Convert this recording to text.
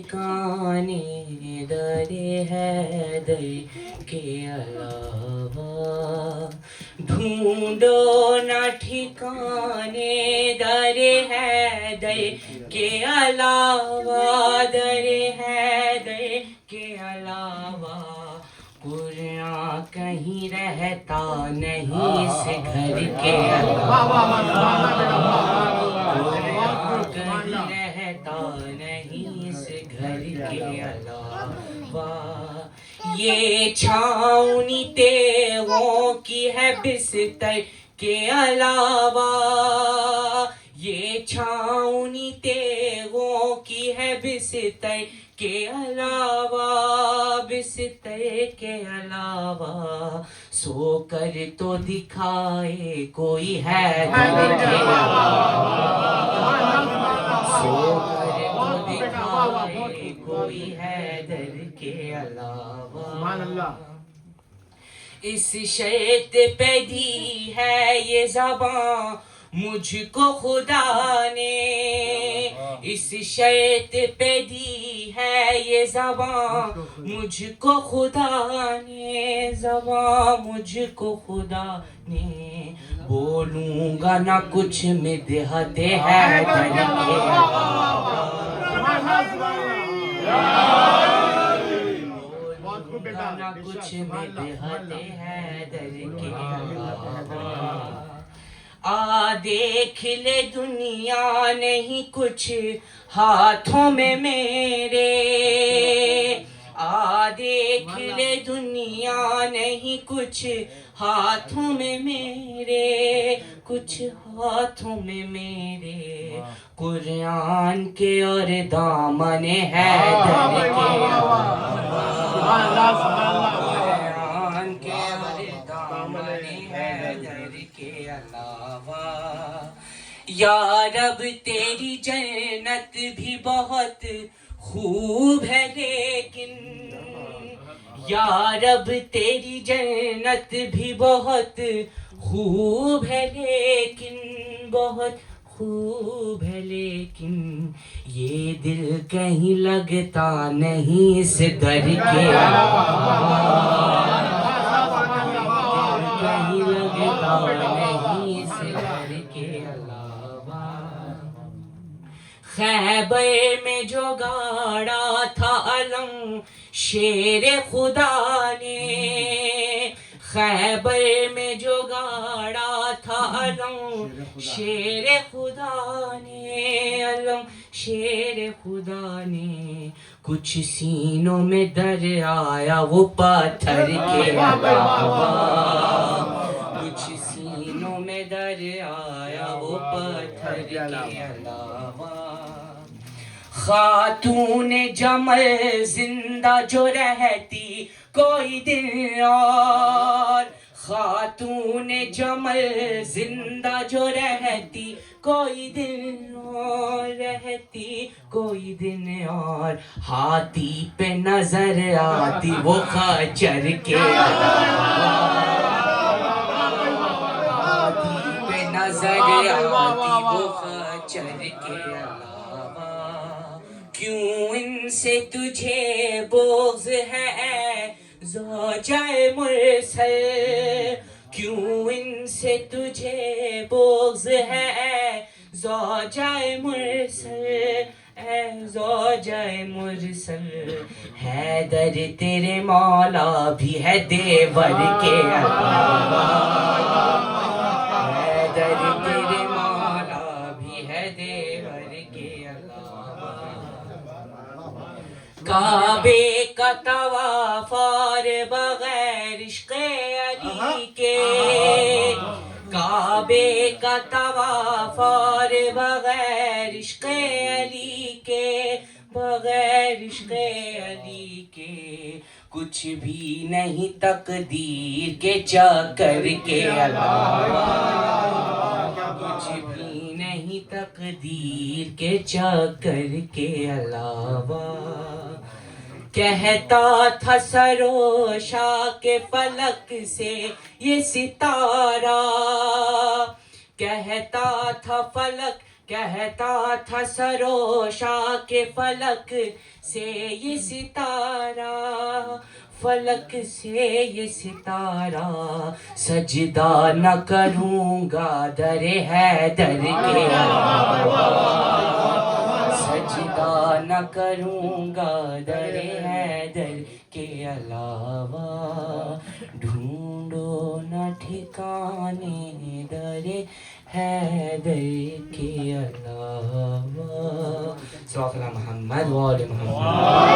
ٹھکانے در حیدر کے علاوہ، ڈھونڈو نہ ٹھکانے در حیدر کے علاوہ، در حیدر کے علاوہ، قرآن کہیں رہتا نہیں اس گھر کے علاوہ، قرآن کہیں رہتا نہیں اس گھر کے علاوہ، یہ چھاؤنی تیغوں کی ہے بستر کے علاوہ، یہ چھاؤنی تیغوں کی ہے بستر کے علاوہ، بستر کے علاوہ، سو کر تو دکھائے کوئی ہے در کے علاوہ، سو کر تو دکھائے کوئی ہے در کے علاوہ، اس شرط پہ دی ہے یہ زباں مجھ کو خدا نے، اس شرط پہ دی ہے یہ زباں مجھ کو خدا نے، زباں مجھ کو خدا نے، بولوں گا نہ کچھ مدحت حیدر کے علاوہ، نہ کچھ مدحت حیدر کے علاوہ، آ دیکھ لے دنیا نہیں کچھ ہاتھوں میں میرے، آ دیکھ لے دنیا نہیں کچھ ہاتھوں میں میرے، کچھ ہاتھوں میں میرے، قرآن کے اور دامن حیدر کے علاوہ، قرآن کے اور دامن حیدر کے علاوہ، یا رب تیری جنت بھی بہت خوب ہے لیکن، یا رب تیری جنت بھی بہت خوب ہے لیکن، بہت خوب ہے لیکن، یہ دل کہیں لگتا نہیں اس در کے علاوہ، کہیں لگتا نہیں اس در کے علاوہ، خیبر میں جو گاڑا تھا علم شیر خدا نے، خیبر میں جو گاڑا تھا علم شیر خدا نے، علم شیر خدا نے، کچھ سینوں میں در آیا وہ پتھر کے علاوہ، کچھ سینوں میں در آیا وہ پتھر کے علاوہ، خاتون جمل زندہ جو رہتی کوئی دن اور، خاتون جمل زندہ جو رہتی کوئی دن اور، رہتی کوئی دن اور، ہاتھی پہ نظر آتی وہ خچر کے علاوہ، ہاتھی پہ نظر آتی وہ خچر کے علاوہ، کیوں ان سے تجھے بغض ہے زوجہ مرسل، کیوں ان سے تجھے بغض ہے زوجہ مرسل، اے زوجہ مرسل، حیدر تیرے مولا بھی ہے دیور کے علاوہ، حیدر تیرے مولا بھی ہے دیور کے علاوہ، کعبے کا طواف اور بغیر عشق علی کے، کعبے کا طواف اور بغیر عشق علی کے، بغیر عشق علی کے، کچھ بھی نہیں تقدیر کے چکر کے علاوہ، کچھ بھی نہیں تقدیر کے چکر کے علاوہ، کہتا تھا سروشا کے فلک سے یہ ستارہ، کہتا تھا فلک کہتا تھا سروشا کے فلک سے یہ ستارہ، فلک سے یہ ستارہ، سجدہ نہ کروں گا در حیدر کے علاوہ، سجدہ نہ کروں گا در حیدر کے علاوہ، ڈھونڈو نہ ٹھکانے در حیدر کے علاوہ۔ صلی اللہ علیہ محمد و آل محمد۔